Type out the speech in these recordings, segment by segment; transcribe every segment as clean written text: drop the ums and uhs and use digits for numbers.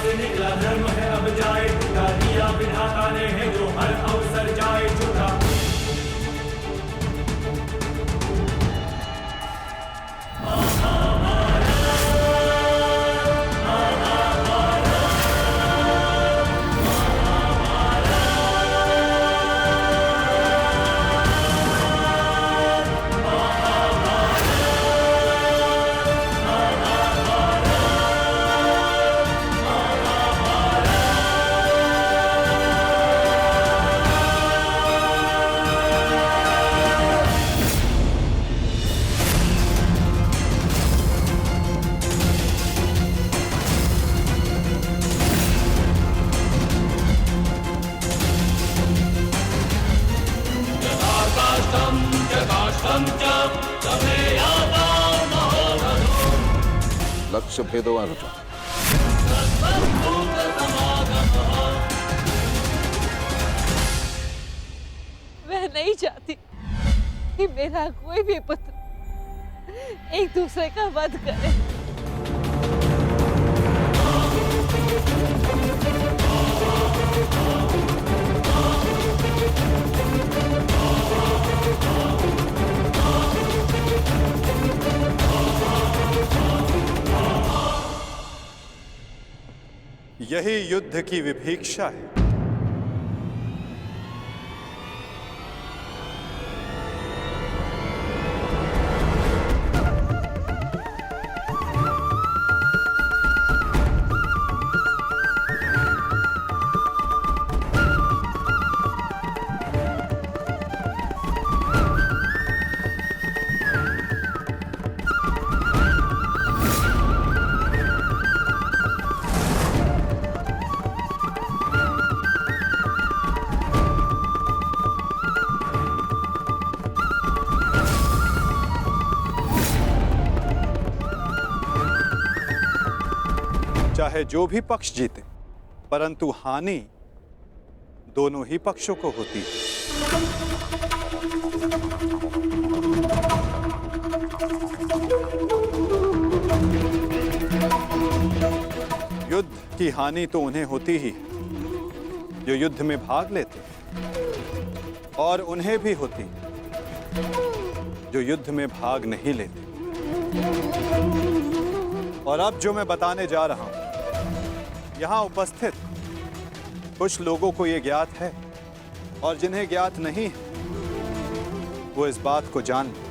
से निकला धर्म है अब जाए झूठा, दिया विधाता ने है जो हर अवसर जाए झूठा। લક્ષ્ય ભેદવાનું છે. मैं नहीं चाहती कि मेरा कोई भी पुत्र एक दूसरे का वध करे। यही युद्ध की विभीषा है। चाहे जो भी पक्ष जीते, परंतु हानि दोनों ही पक्षों को होती है। युद्ध की हानि तो उन्हें होती ही जो युद्ध में भाग लेते, और उन्हें भी होती जो युद्ध में भाग नहीं लेते। और अब जो मैं बताने जा रहा हूं, यहां उपस्थित कुछ लोगों को यह ज्ञात है, और जिन्हें ज्ञात नहीं है वो इस बात को जान लें।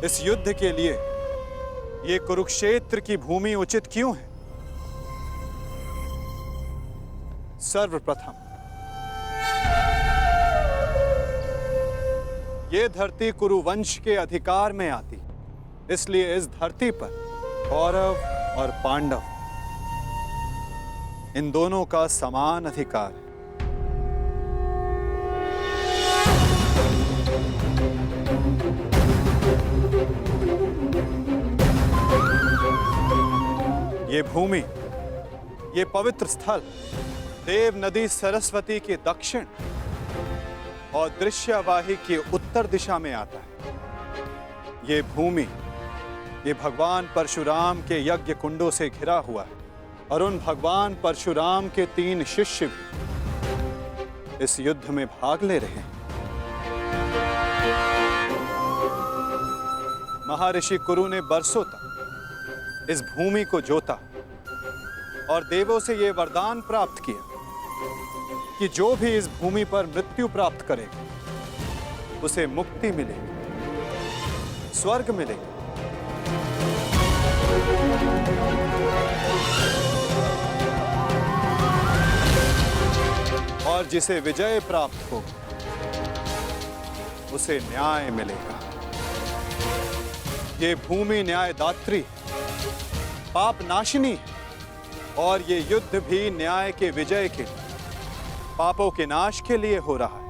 इस युद्ध के लिए ये कुरुक्षेत्र की भूमि उचित क्यों है? सर्वप्रथम ये धरती कुरुवंश के अधिकार में आती, इसलिए इस धरती पर कौरव और पांडव इन दोनों का समान अधिकार है। ये भूमि, ये पवित्र स्थल देव नदी सरस्वती के दक्षिण और दृश्यवाही के उत्तर दिशा में आता है। ये भूमि, ये भगवान परशुराम के यज्ञ कुंडों से घिरा हुआ है, और उन भगवान परशुराम के 3 शिष्य भी इस युद्ध में भाग ले रहे हैं। महर्षि कुरु ने बरसों तक इस भूमि को जोता और देवों से यह वरदान प्राप्त किया कि जो भी इस भूमि पर मृत्यु प्राप्त करेगा उसे मुक्ति मिलेगी, स्वर्ग मिलेगा। और जिसे विजय प्राप्त हो उसे न्याय मिलेगा। ये भूमि न्यायदात्री, पाप नाशिनी है, और ये युद्ध भी न्याय के विजय के, पापों के नाश के लिए हो रहा है।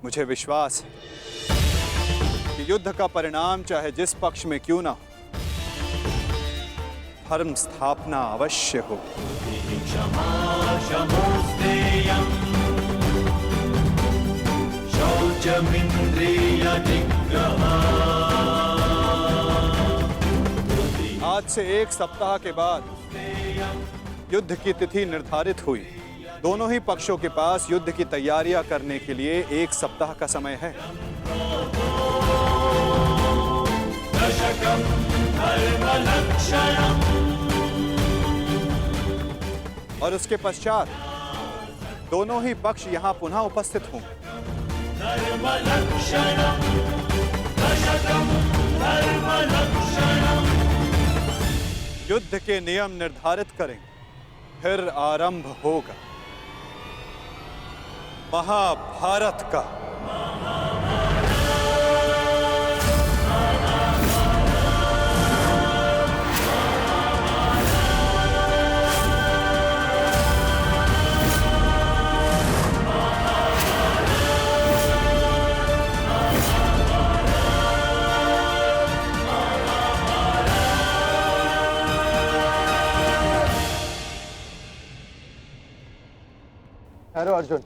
मुझे विश्वास है कि युद्ध का परिणाम चाहे जिस पक्ष में क्यों ना हो, धर्म स्थापना अवश्य हो। क्षमा शमोस्तेयम् शौचमिन्द्रियनिग्रहः। आज से 1 सप्ताह के बाद युद्ध की तिथि निर्धारित हुई। दोनों ही पक्षों के पास युद्ध की तैयारियां करने के लिए 1 सप्ताह का समय है। दशकं धर्मलक्षणम्। और उसके पश्चात दोनों ही पक्ष यहां पुनः उपस्थित होंगे। धर्मलक्षणम् दशकं धर्मलक्षणम्। युद्ध के नियम निर्धारित करेंगे, फिर आरंभ होगा महाभारत का। हेलो अर्जुन,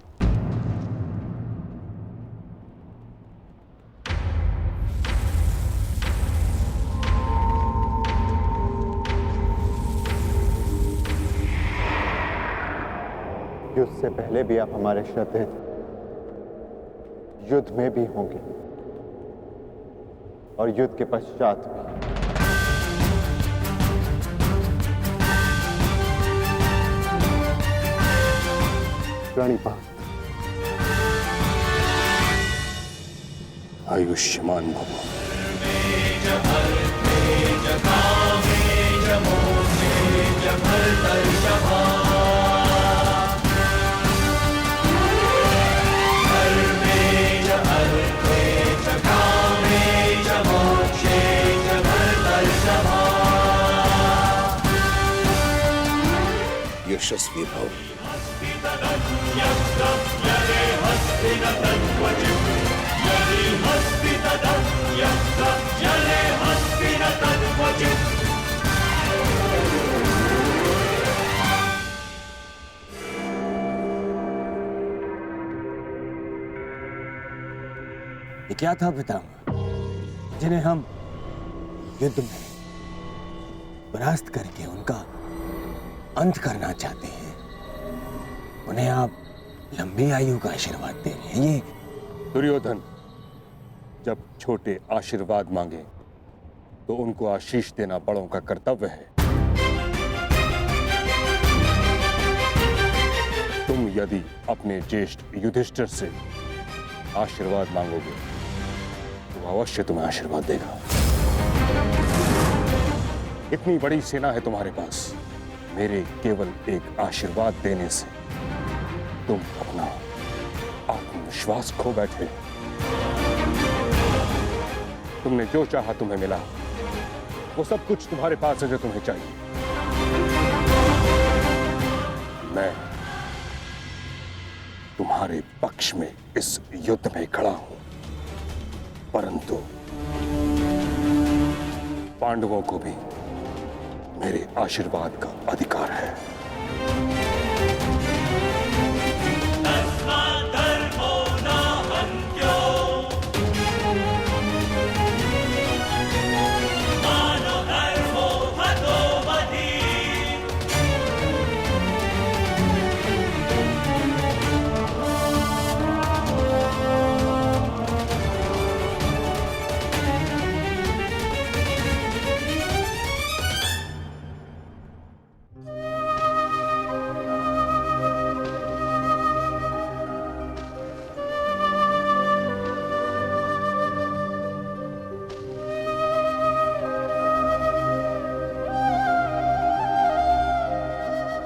युद्ध से पहले भी आप हमारे श्रद्धेय थे, युद्ध में भी होंगे और युद्ध के पश्चात भी। प्रणिपात। आयुष्मान भव। यशस्वी भव। ये क्या था पितामह, जिन्हें हम युद्ध में परास्त करके उनका अंत करना चाहते हैं, उन्हें आप लंबी आयु का आशीर्वाद दे रहे हैं। ये दुर्योधन जब छोटे आशीर्वाद मांगे तो उनको आशीष देना बड़ों का कर्तव्य है। तुम यदि अपने ज्येष्ठ युधिष्ठिर से आशीर्वाद मांगोगे तो अवश्य तुम्हें आशीर्वाद देगा। इतनी बड़ी सेना है तुम्हारे पास, मेरे केवल एक आशीर्वाद देने से तुम अपना आत्मविश्वास खो बैठे। तुमने जो चाहा तुम्हें मिला, वो सब कुछ तुम्हारे पास है जो तुम्हें चाहिए। मैं तुम्हारे पक्ष में इस युद्ध में खड़ा हूं, परंतु पांडवों को भी मेरे आशीर्वाद का अधिकार है।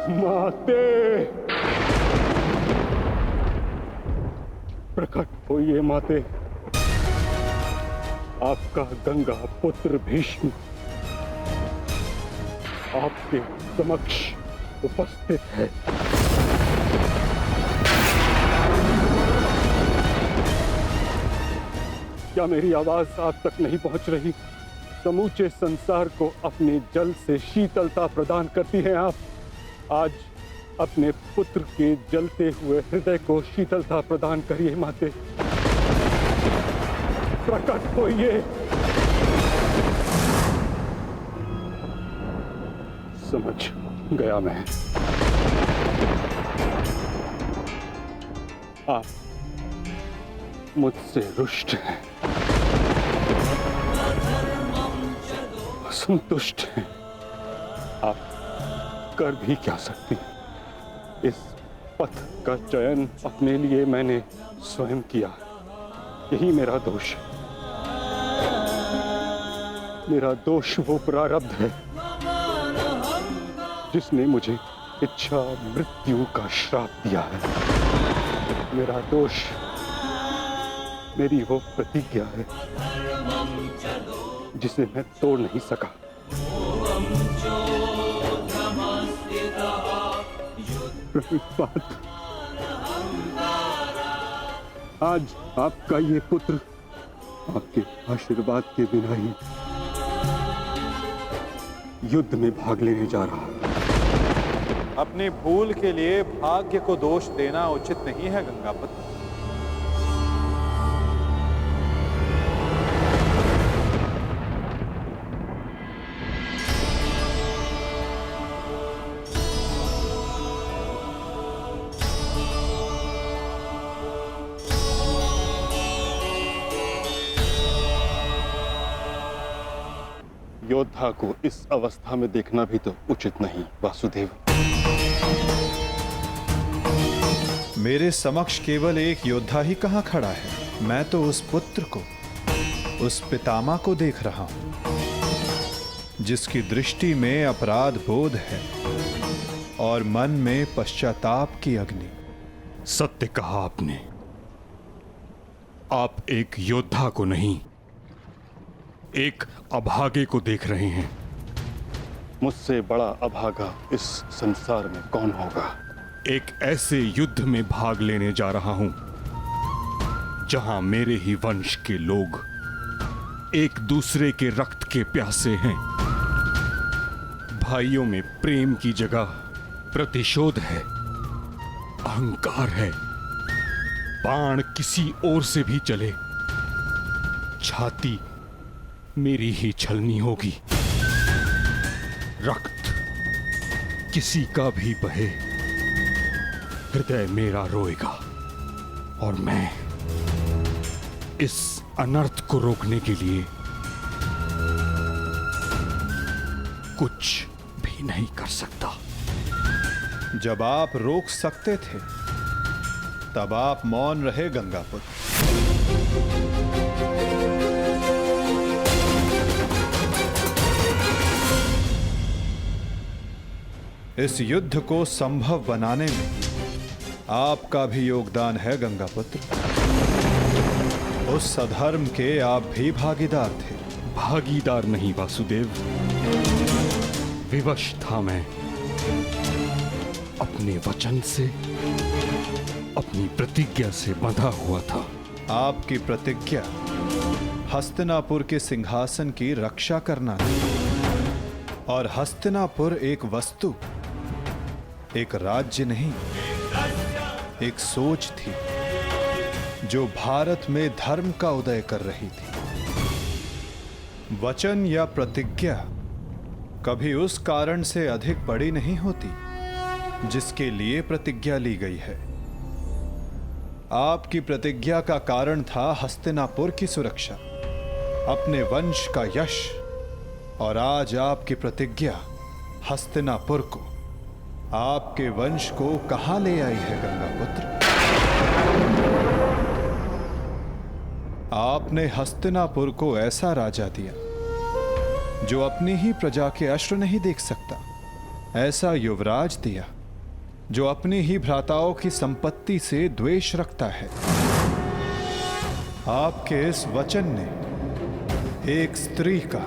माते, प्रकट होइए माते। आपका गंगा पुत्र भीष्म आपके समक्ष उपस्थित है। क्या मेरी आवाज आप तक नहीं पहुंच रही? समूचे संसार को अपने जल से शीतलता प्रदान करती हैं आप। आज अपने पुत्र के जलते हुए हृदय को शीतलता प्रदान करिए माते। प्रकट होइए। समझ गया मैं। आप मुझसे रुष्ट हैं, असंतुष्ट हैं। आप कर भी क्या सकती हैं? इस पथ का चयन अपने लिए मैंने स्वयं किया। यही मेरा दोष है। मेरा दोष वो प्रारब्ध है जिसने मुझे इच्छा मृत्यु का श्राप दिया है। मेरा दोष मेरी वो प्रतिज्ञा है जिसे मैं तोड़ नहीं सका। आज आपका ये पुत्र आपके आशीर्वाद के बिना ही युद्ध में भाग लेने जा रहा है। अपनी भूल के लिए भाग्य को दोष देना उचित नहीं है गंगापत। योद्धा को इस अवस्था में देखना भी तो उचित नहीं वासुदेव। मेरे समक्ष केवल एक योद्धा ही कहाँ खड़ा है? मैं तो उस पुत्र को, उस पितामह को देख रहा हूं जिसकी दृष्टि में अपराध बोध है और मन में पश्चाताप की अग्नि। सत्य कहा आपने। आप एक योद्धा को नहीं, एक अभागे को देख रहे हैं। मुझसे बड़ा अभागा इस संसार में कौन होगा? एक ऐसे युद्ध में भाग लेने जा रहा हूं जहां मेरे ही वंश के लोग एक दूसरे के रक्त के प्यासे हैं। भाइयों में प्रेम की जगह प्रतिशोध है, अहंकार है। बाण किसी ओर से भी चले, छाती मेरी ही छलनी होगी। रक्त किसी का भी बहे, हृदय मेरा रोएगा। और मैं इस अनर्थ को रोकने के लिए कुछ भी नहीं कर सकता। जब आप रोक सकते थे तब आप मौन रहे गंगापुत्र। इस युद्ध को संभव बनाने में आपका भी योगदान है गंगापुत्र। उस अधर्म के आप भी भागीदार थे। भागीदार नहीं वासुदेव, विवश था मैं। अपने वचन से, अपनी प्रतिज्ञा से बंधा हुआ था। आपकी प्रतिज्ञा हस्तिनापुर के सिंहासन की रक्षा करना थी। और हस्तिनापुर एक वस्तु, एक राज्य नहीं, एक सोच थी जो भारत में धर्म का उदय कर रही थी। वचन या प्रतिज्ञा कभी उस कारण से अधिक बड़ी नहीं होती जिसके लिए प्रतिज्ञा ली गई है। आपकी प्रतिज्ञा का कारण था हस्तिनापुर की सुरक्षा, अपने वंश का यश। और आज आपकी प्रतिज्ञा हस्तिनापुर को, आपके वंश को कहां ले आई है गंगापुत्र? आपने हस्तिनापुर को ऐसा राजा दिया जो अपनी ही प्रजा के अश्रु नहीं देख सकता, ऐसा युवराज दिया जो अपनी ही भ्राताओं की संपत्ति से द्वेष रखता है। आपके इस वचन ने एक स्त्री का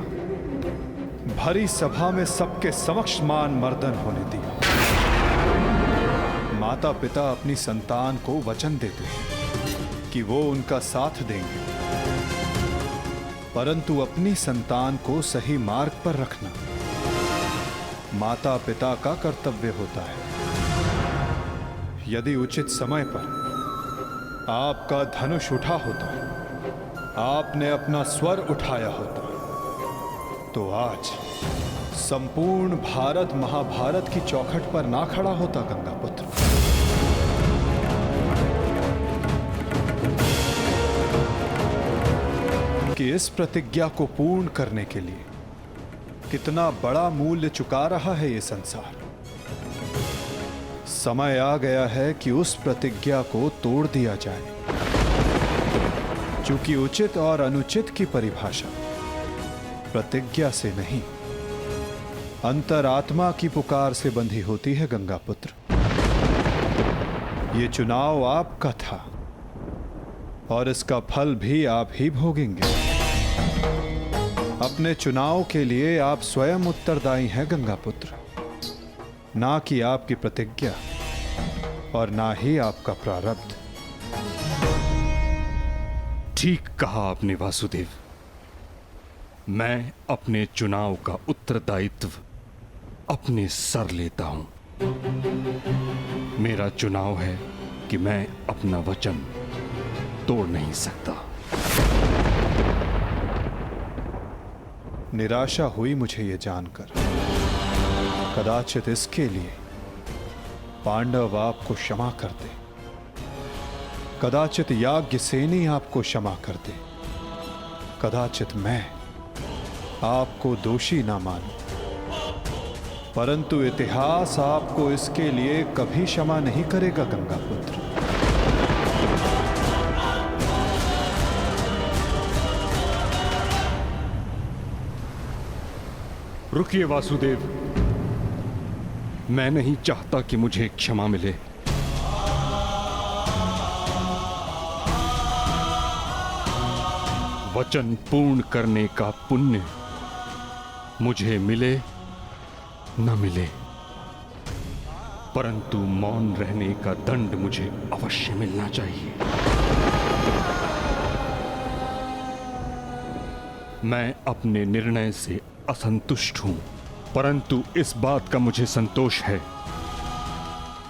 भरी सभा में सबके समक्ष मान मर्दन होने दिया। माता पिता अपनी संतान को वचन देते हैं कि वो उनका साथ देंगे, परंतु अपनी संतान को सही मार्ग पर रखना माता पिता का कर्तव्य होता है। यदि उचित समय पर आपका धनुष उठा होता, आपने अपना स्वर उठाया होता, तो आज संपूर्ण भारत महाभारत की चौखट पर ना खड़ा होता गंगापुत्र। कि इस प्रतिज्ञा को पूर्ण करने के लिए कितना बड़ा मूल्य चुका रहा है ये संसार। समय आ गया है कि उस प्रतिज्ञा को तोड़ दिया जाए, क्योंकि उचित और अनुचित की परिभाषा प्रतिज्ञा से नहीं, अंतरात्मा की पुकार से बंधी होती है गंगापुत्र। ये चुनाव आपका था और इसका फल भी आप ही भोगेंगे। अपने चुनाव के लिए आप स्वयं उत्तरदायी हैं गंगापुत्र, ना कि आपकी प्रतिज्ञा और ना ही आपका प्रारब्ध। ठीक कहा आपने वासुदेव। मैं अपने चुनाव का उत्तरदायित्व अपने सर लेता हूं। मेरा चुनाव है कि मैं अपना वचन तोड़ नहीं सकता। निराशा हुई मुझे ये जानकर। कदाचित इसके लिए पांडव आपको क्षमा कर दे, कदाचित याज्ञसेनी आपको क्षमा कर दे, कदाचित मैं आपको दोषी ना मानूं, परंतु इतिहास आपको इसके लिए कभी क्षमा नहीं करेगा गंगापुत्र। रुकिए वासुदेव, मैं नहीं चाहता कि मुझे क्षमा मिले। वचन पूर्ण करने का पुण्य मुझे मिले न मिले, परंतु मौन रहने का दंड मुझे अवश्य मिलना चाहिए। मैं अपने निर्णय से असंतुष्ट हूं, परंतु इस बात का मुझे संतोष है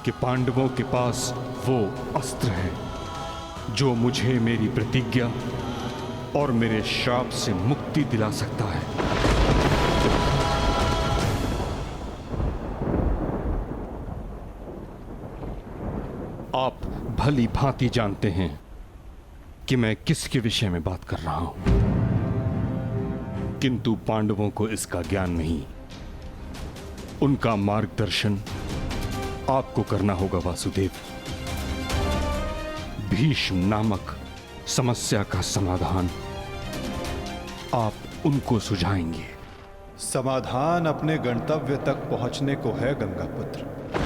कि पांडवों के पास वो अस्त्र है जो मुझे मेरी प्रतिज्ञा और मेरे श्राप से मुक्ति दिला सकता है। आप भली भांति जानते हैं कि मैं किसके विषय में बात कर रहा हूं, किंतु पांडवों को इसका ज्ञान नहीं। उनका मार्गदर्शन आपको करना होगा वासुदेव। भीष्म नामक समस्या का समाधान आप उनको सुझाएंगे। समाधान अपने गंतव्य तक पहुंचने को है गंगापुत्र।